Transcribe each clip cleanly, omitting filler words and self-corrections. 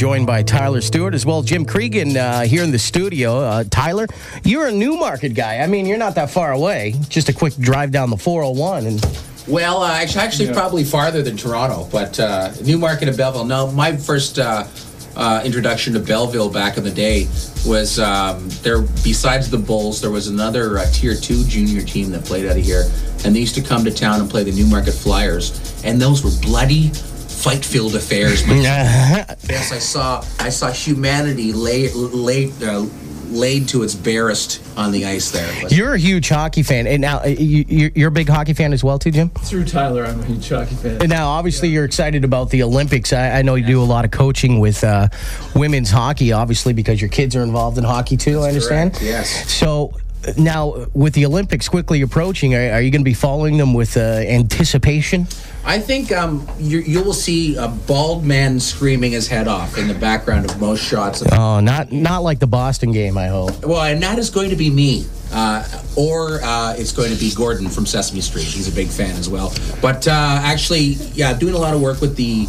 joined by Tyler Stewart as well as Jim Cregan here in the studio. Tyler, you're a Newmarket guy. I mean, you're not that far away. Just a quick drive down the 401 and... Well, actually probably farther than Toronto, but Newmarket and Belleville. No, my first introduction to Belleville back in the day was there. Besides the Bulls, there was another Tier 2 junior team that played out of here, and they used to come to town and play the Newmarket Flyers, and those were bloody fight-filled affairs. Yes, I saw humanity laid to its barest on the ice there. You're a huge hockey fan, and now you're a big hockey fan as well too, Jim? Through Tyler, I'm a huge hockey fan. And now, obviously, you're excited about the Olympics. I know you do a lot of coaching with women's hockey, obviously, because your kids are involved in hockey too, I understand? Correct, yes. So... Now, with the Olympics quickly approaching, are you going to be following them with anticipation? I think you will see a bald man screaming his head off in the background of most shots. Oh, not like the Boston game, I hope. Well, and that is going to be me. Or it's going to be Gordon from Sesame Street. He's a big fan as well. But actually, doing a lot of work with the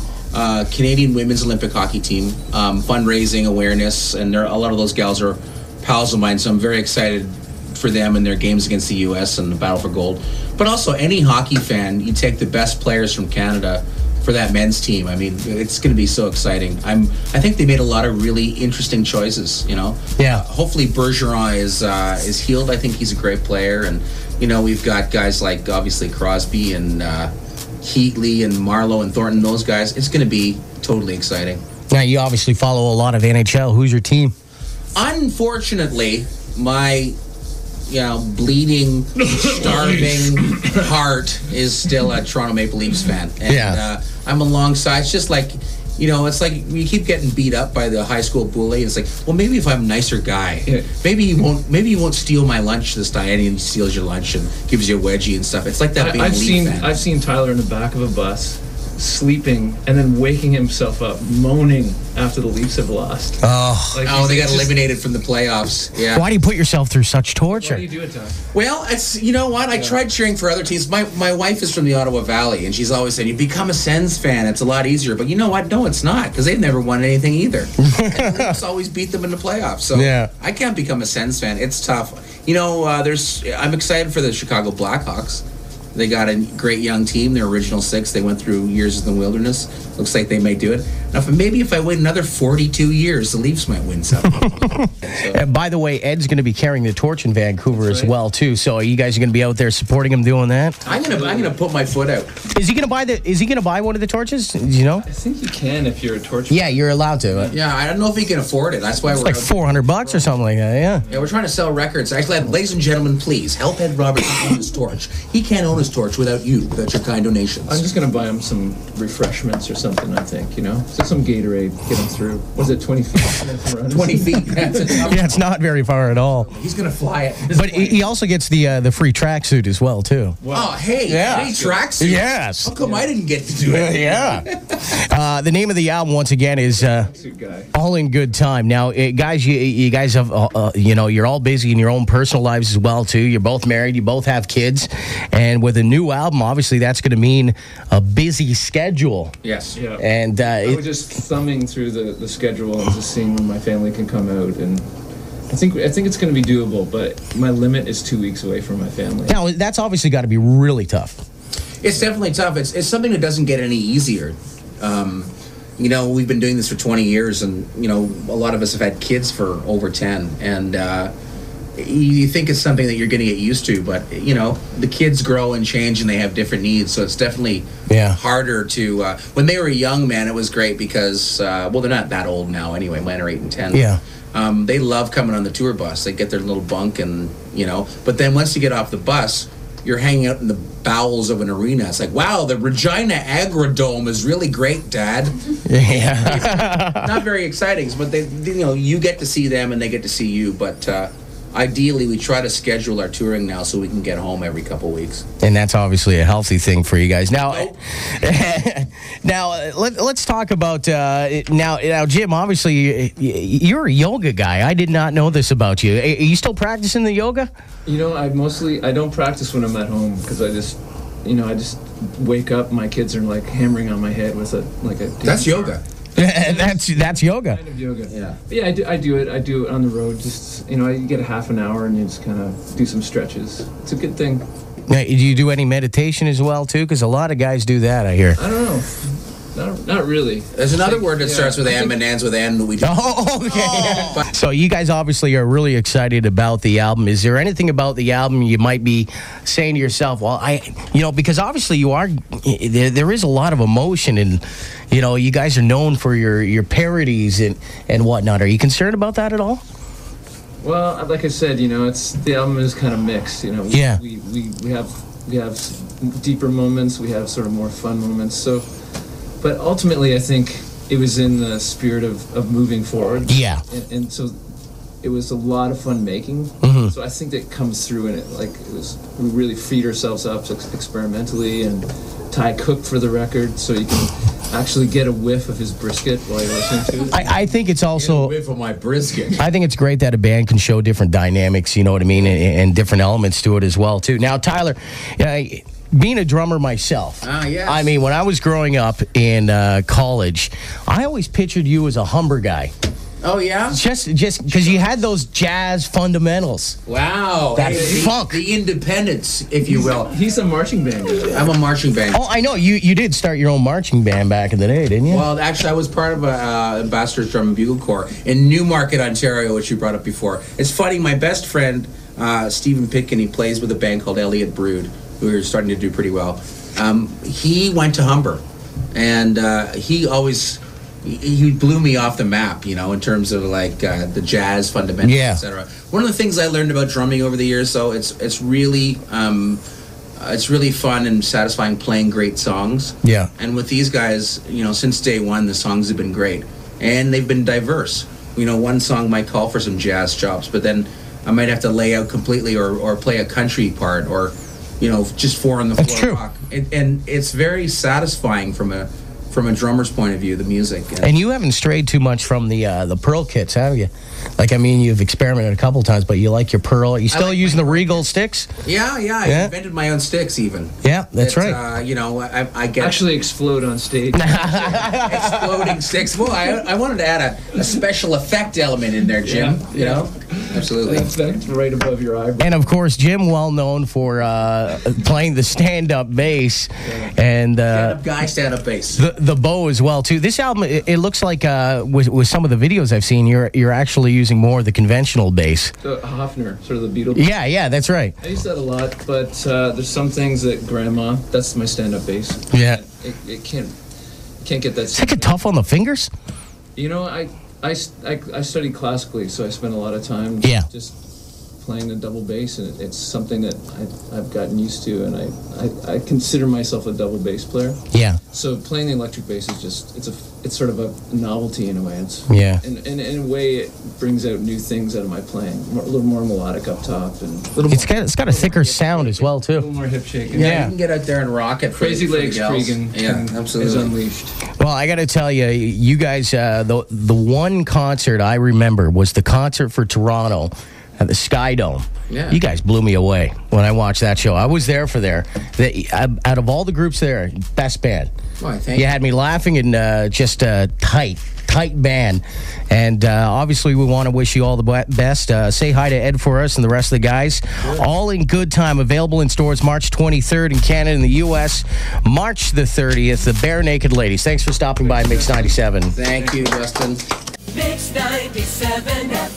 Canadian Women's Olympic Hockey Team, fundraising, awareness, and a lot of those gals are pals of mine, so I'm very excited for them and their games against the U.S. and the battle for gold. But also, any hockey fan, you take the best players from Canada for that men's team. I mean, it's going to be so exciting. I think they made a lot of really interesting choices, you know? Yeah. Hopefully Bergeron is healed. I think he's a great player. And, you know, we've got guys like, obviously, Crosby and Heatley and Marlowe and Thornton, those guys. It's going to be totally exciting. Now, you obviously follow a lot of NHL. Who's your team? Unfortunately, my... bleeding, starving heart is still a Toronto Maple Leafs fan. And I'm alongside. It's just like, it's like you keep getting beat up by the high school bully. It's like, well, maybe if I'm a nicer guy, maybe he won't steal my lunch this time, and he steals your lunch and gives you a wedgie and stuff. It's like that being a Leaf fan. I've seen Tyler in the back of a bus, sleeping and then waking himself up moaning after the Leafs have lost. They got eliminated from the playoffs. Yeah. Why do you put yourself through such torture? Why do you do it, Tom? Well, it's what I tried cheering for other teams. My wife is from the Ottawa Valley, and she's always saying, "You become a Sens fan. It's a lot easier." But you know what? No, it's not, because they've never won anything either. And the Leafs always beat them in the playoffs. So I can't become a Sens fan. It's tough. I'm excited for the Chicago Blackhawks. They got a great young team. Their original six. They went through years in the wilderness. Looks like they may do it. Now, if I wait another 42 years, the Leafs might win something. And by the way, Ed's going to be carrying the torch in Vancouver as well too. So, are you guys going to be out there supporting him doing that? I'm gonna put my foot out. Is he going to buy one of the torches? Do you know? I think you can if you're a torch. Yeah, you're allowed to. Yeah, I don't know if he can afford it. That's why it's we're like $400 or something like that. Yeah, we're trying to sell records. Actually, ladies and gentlemen, please help Ed Roberts own his torch. He can't own his torch without your kind donations. I'm just gonna buy him some refreshments or something. I think so some Gatorade, get him through. Was it 20 feet? 20 feet. It's not very far at all. He's gonna fly it. But he also gets the free tracksuit as well too. Wow. Oh, hey, tracksuit. Yes. How come I didn't get to do it? Yeah. The name of the album once again is All in Good Time. Now, guys, you guys have you're all busy in your own personal lives as well too. You're both married. You both have kids, and with a new album, obviously that's going to mean a busy schedule. Yes. Yeah. And I was just thumbing through the schedule and just seeing when my family can come out, and I think it's going to be doable, but my limit is 2 weeks away from my family. Now, that's obviously got to be really tough. It's definitely tough. It's something that doesn't get any easier. We've been doing this for 20 years, and a lot of us have had kids for over 10, and you think it's something that you're going to get used to, but the kids grow and change, and they have different needs, so it's definitely harder to when they were young, man, it was great because they're not that old now anyway. Mine are 8 and 10. They love coming on the tour bus. They get their little bunk, and but then once you get off the bus, you're hanging out in the bowels of an arena. It's like, wow, the Regina Agrodome is really great, Dad. Not very exciting, but you get to see them and they get to see you, but ideally, we try to schedule our touring now so we can get home every couple weeks. And that's obviously a healthy thing for you guys. Now, let's talk about now, Jim. Obviously, you're a yoga guy. I did not know this about you. Are you still practicing the yoga? I don't practice when I'm at home because I just wake up. My kids are like hammering on my head with a That's yoga. That's yoga. Kind of yoga. Yeah. But yeah, I do it. I do it on the road. Just you get a half an hour and you just kind of do some stretches. It's a good thing. Now, do you do any meditation as well too? Because a lot of guys do that, I hear. I don't know. Not really. There's another word that starts with M and ends with N that we do. Oh, okay. So you guys obviously are really excited about the album. Is there anything about the album you might be saying to yourself, well, because obviously you are, there is a lot of emotion and, you guys are known for your parodies and whatnot. Are you concerned about that at all? Well, like I said, the album is kind of mixed. Yeah. We have deeper moments. We have sort of more fun moments. So. But ultimately, I think it was in the spirit of moving forward. Yeah. And so it was a lot of fun making. Mm-hmm. So I think that comes through in it. We really freed ourselves up experimentally, and Ty cooked for the record so you can actually get a whiff of his brisket while you're listening to it. I think it's also... Get a whiff of my brisket. I think it's great that a band can show different dynamics, you know what I mean, and different elements to it as well, too. Now, Tyler... being a drummer myself, yes. I mean, when I was growing up in college, I always pictured you as a Humber guy. Oh, yeah? Just because you had those jazz fundamentals. Wow. That funk. The independence, if you will. He's a marching band guy. I'm a marching band. Oh, I know. You did start your own marching band back in the day, didn't you? Well, actually, I was part of Ambassador's Drum and Bugle Corps in Newmarket, Ontario, which you brought up before. It's funny, my best friend, Stephen Pitkin, he plays with a band called Elliott Brood, who are starting to do pretty well. He went to Humber, and he blew me off the map, in terms of the jazz fundamentals, etc. One of the things I learned about drumming over the years, though, it's really fun and satisfying playing great songs. Yeah. And with these guys, since day one, the songs have been great, and they've been diverse. One song might call for some jazz chops, but then I might have to lay out completely or play a country part or just four on the floor. That's true. Rock. And it's very satisfying from a drummer's point of view, the music. And you haven't strayed too much from the Pearl kits, have you? You've experimented a couple times, but you like your Pearl. Are you still using the Regal sticks? Yeah. I invented my own sticks, even. Yeah, that's right. I get actually explode on stage. Exploding sticks. Well, I wanted to add a special effect element in there, Jim. Absolutely. Effect right above your eyebrow. And of course, Jim, well known for playing the stand-up bass and stand-up guy, stand-up bass. The bow as well too. This album, it looks like with some of the videos I've seen, you're actually using more of the conventional bass. The Hofner, sort of the Beatle. Yeah, that's right. I use that a lot, but there's some things that Grandma, that's my stand-up bass. Yeah. It can't get that. Is it tough on the fingers? I studied classically, so I spent a lot of time just playing the double bass, and it's something that I've gotten used to, and I consider myself a double bass player. Yeah. So playing the electric bass is just it's sort of a novelty in a way. And in a way it brings out new things out of my playing. A little more melodic up top, and it's got a thicker sound as well too. A little more hip shaking. Yeah, you can get out there and rock it. Crazy Legs Cregan. Yeah, absolutely. Is unleashed. Well, I got to tell you, you guys, the one concert I remember was the concert for Toronto at the Sky Dome. Yeah. You guys blew me away when I watched that show. I was there for out of all the groups there, best band. Why, thank you. Had me laughing and just a tight band. And obviously we want to wish you all the best. Say hi to Ed for us and the rest of the guys. Sure. All in good time. Available in stores March 23rd in Canada and the U.S. March the 30th. The Barenaked Ladies. Thanks for stopping by Mix 97. Thank you, Justin. Mix 97 FM.